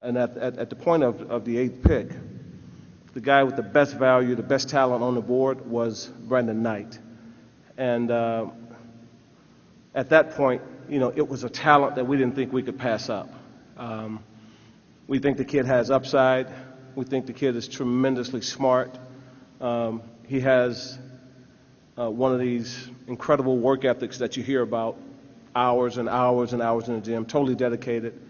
And at the point of the 8th pick, the guy with the best value, the best talent on the board was Brandon Knight. And at that point, it was a talent that we didn't think we could pass up. We think the kid has upside. We think the kid is tremendously smart. He has one of these incredible work ethics that you hear about, hours and hours and hours in the gym, totally dedicated.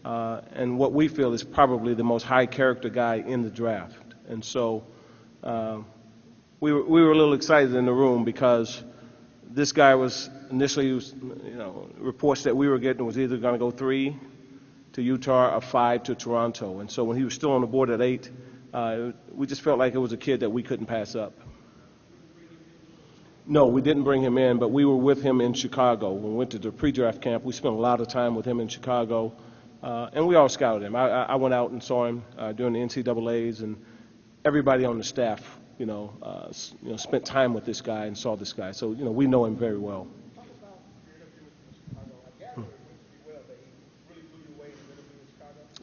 And what we feel is probably the most high character guy in the draft. And so we were a little excited in the room because this guy was initially, reports that we were getting was either going to go 3 to Utah or 5 to Toronto. And so when he was still on the board at 8, we just felt like it was a kid that we couldn't pass up. No, we didn't bring him in, but we were with him in Chicago. When we went to the pre-draft camp, we spent a lot of time with him in Chicago, and we all scouted him. I went out and saw him during the NCAAs, and everybody on the staff, spent time with this guy and saw this guy. So, we know him very well.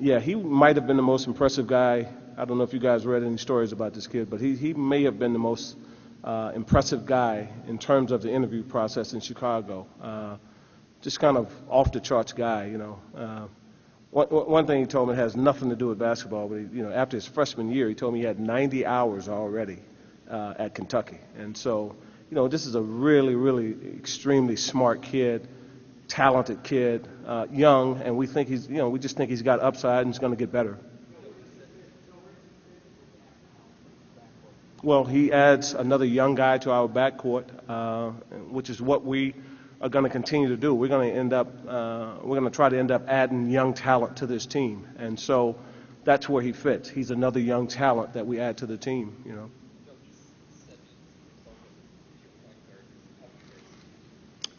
Yeah, he might have been the most impressive guy. I don't know if you guys read any stories about this kid, but he may have been the most impressive guy in terms of the interview process in Chicago. Just kind of off the charts guy, One thing he told me has nothing to do with basketball, but after his freshman year, he told me he had 90 hours already at Kentucky. And so, this is a really, really extremely smart kid, talented kid, young, and we think we just think he's got upside and he's going to get better. Well, he adds another young guy to our backcourt, which is what we are going to continue to do. We're going to try to end up adding young talent to this team, and so that's where he fits. He's another young talent that we add to the team.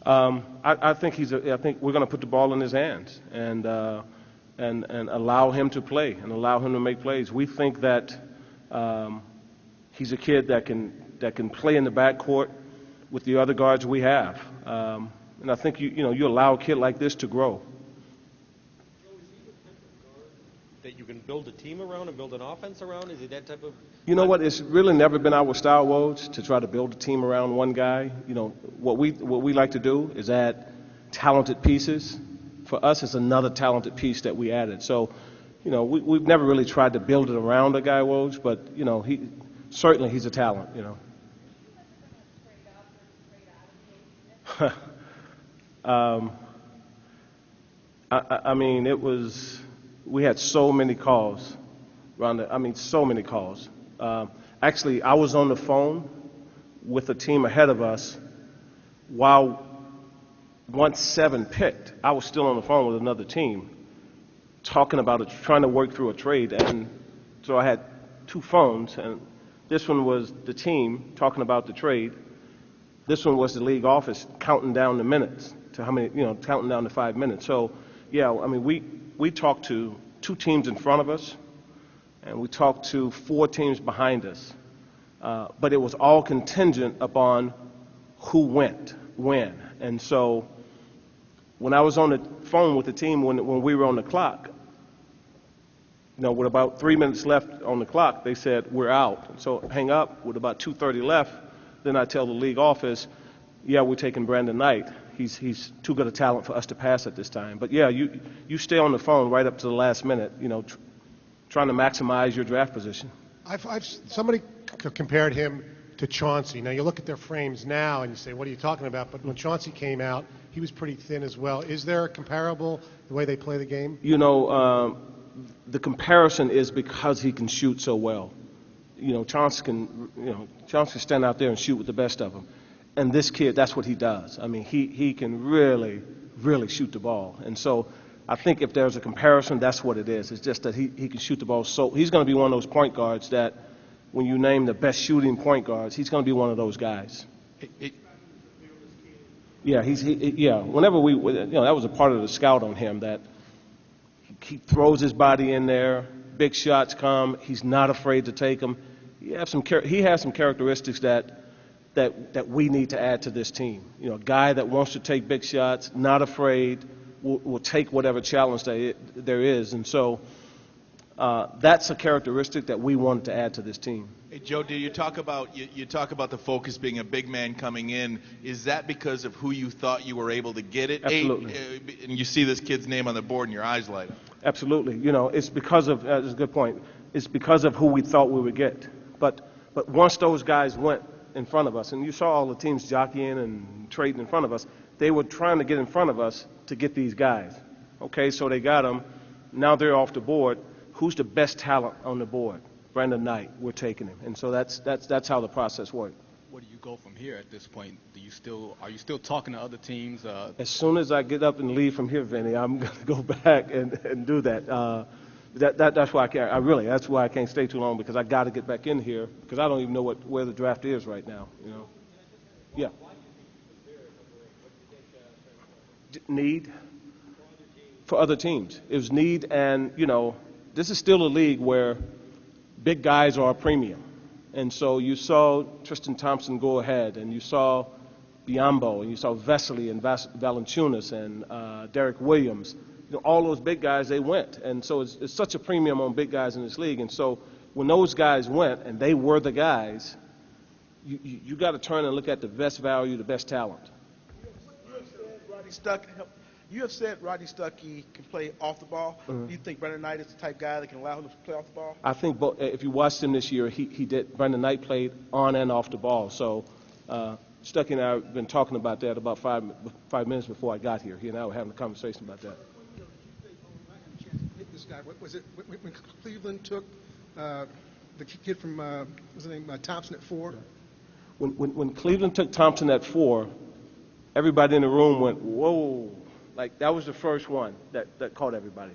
I think we're going to put the ball in his hands and allow him to play and allow him to make plays. We think that he's a kid that can play in the backcourt with the other guards we have, and I think you allow a kid like this to grow. That you can build a team around and build an offense around? Is he that type of? You know what? It's really never been our style, Woj, to try to build a team around one guy. What we like to do is add talented pieces. For us, it's another talented piece that we added. So, we've never really tried to build it around a guy, Woj, but certainly he's a talent. I mean, we had so many calls so many calls. Actually, I was on the phone with a team ahead of us while once 7 picked. I was still on the phone with another team talking about it, trying to work through a trade. And so I had 2 phones, and this one was the team talking about the trade. This one was the league office counting down the minutes to how many, counting down to 5 minutes. So, yeah, I mean, we talked to 2 teams in front of us, and we talked to 4 teams behind us. But it was all contingent upon who went when. And so when I was on the phone with the team when we were on the clock, with about 3 minutes left on the clock, they said, we're out. So hang up. With about 2:30 left, then I tell the league office, yeah, we're taking Brandon Knight. He's too good a talent for us to pass at this time. But, yeah, you stay on the phone right up to the last minute, trying to maximize your draft position. Somebody compared him to Chauncey. Now, you look at their frames now and you say, what are you talking about? But when Chauncey came out, he was pretty thin as well. Is there a comparable, the way they play the game? The comparison is because he can shoot so well. Chauncey can stand out there and shoot with the best of them. And this kid, that's what he does. I mean, he can really, really shoot the ball. And so I think if there's a comparison, that's what it is. It's just that he can shoot the ball. So he's going to be one of those point guards that when you name the best shooting point guards, he's going to be one of those guys. Yeah, whenever that was a part of the scout on him, that he throws his body in there, big shots come, he's not afraid to take them. He has some characteristics that we need to add to this team. A guy that wants to take big shots, not afraid, will take whatever challenge there is. And so, That's a characteristic that we wanted to add to this team. Hey, Joe, do you talk about you talk about the focus being a big man coming in? Is that because of who you thought you were able to get it? Absolutely. And you see this kid's name on the board and your eyes light up. Absolutely. You know, it's because of, that's a good point, it's because of who we thought we would get. But once those guys went in front of us, and you saw all the teams jockeying and trading in front of us, they were trying to get in front of us to get these guys. Okay, so they got them. Now they're off the board. Who's the best talent on the board? Brandon Knight, we're taking him. And so that's how the process worked. Where do you go from here at this point? Are you still talking to other teams? As soon as I get up and leave from here, Vinny, I'm going to go back and do that. That's why that's why I can't stay too long, because I got to get back in here, because I don't even know where the draft is right now. You know. Yeah. Need for other teams. It was need, and you know, this is still a league where big guys are a premium. And so you saw Tristan Thompson go ahead, and you saw Biombo, and you saw Vesely and Valanciunas and Derek Williams. You know, all those big guys, they went. And so it's such a premium on big guys in this league. And so when those guys went, and they were the guys, you got to turn and look at the best value, the best talent. You have said Rodney Stuckey can play off the ball. Mm-hmm. Do you think Brandon Knight is the type of guy that can allow him to play off the ball? I think if you watched him this year, he did. Brandon Knight played on and off the ball. So Stuckey and I have been talking about that about five minutes before I got here. He and I were having a conversation about that. Hit this guy. What was it when Cleveland took the kid from what was his name, Thompson at 4? When Cleveland took Thompson at 4, everybody in the room went, whoa. Like, that was the first one that caught everybody.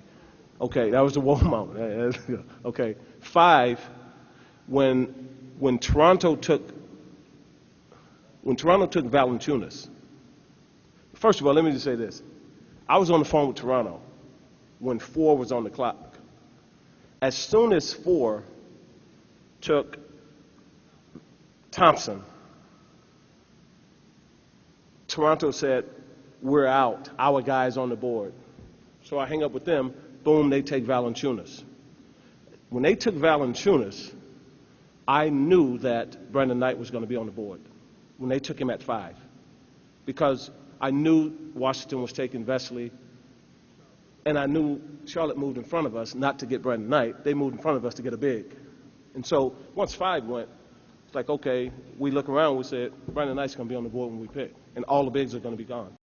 Okay, that was the whoa moment. Okay. 5, when Toronto took Valanciunas. First of all, let me just say this. I was on the phone with Toronto when 4 was on the clock. As soon as 4 took Thompson, Toronto said, we're out. Our guy's on the board. So I hang up with them. Boom, they take Valanciunas. When they took Valanciunas, I knew that Brandon Knight was going to be on the board when they took him at 5, because I knew Washington was taking Vesely, and I knew Charlotte moved in front of us not to get Brandon Knight. They moved in front of us to get a big. And so once 5 went, it's like, okay, we look around, we said, Brandon Knight's going to be on the board when we pick, and all the bigs are going to be gone.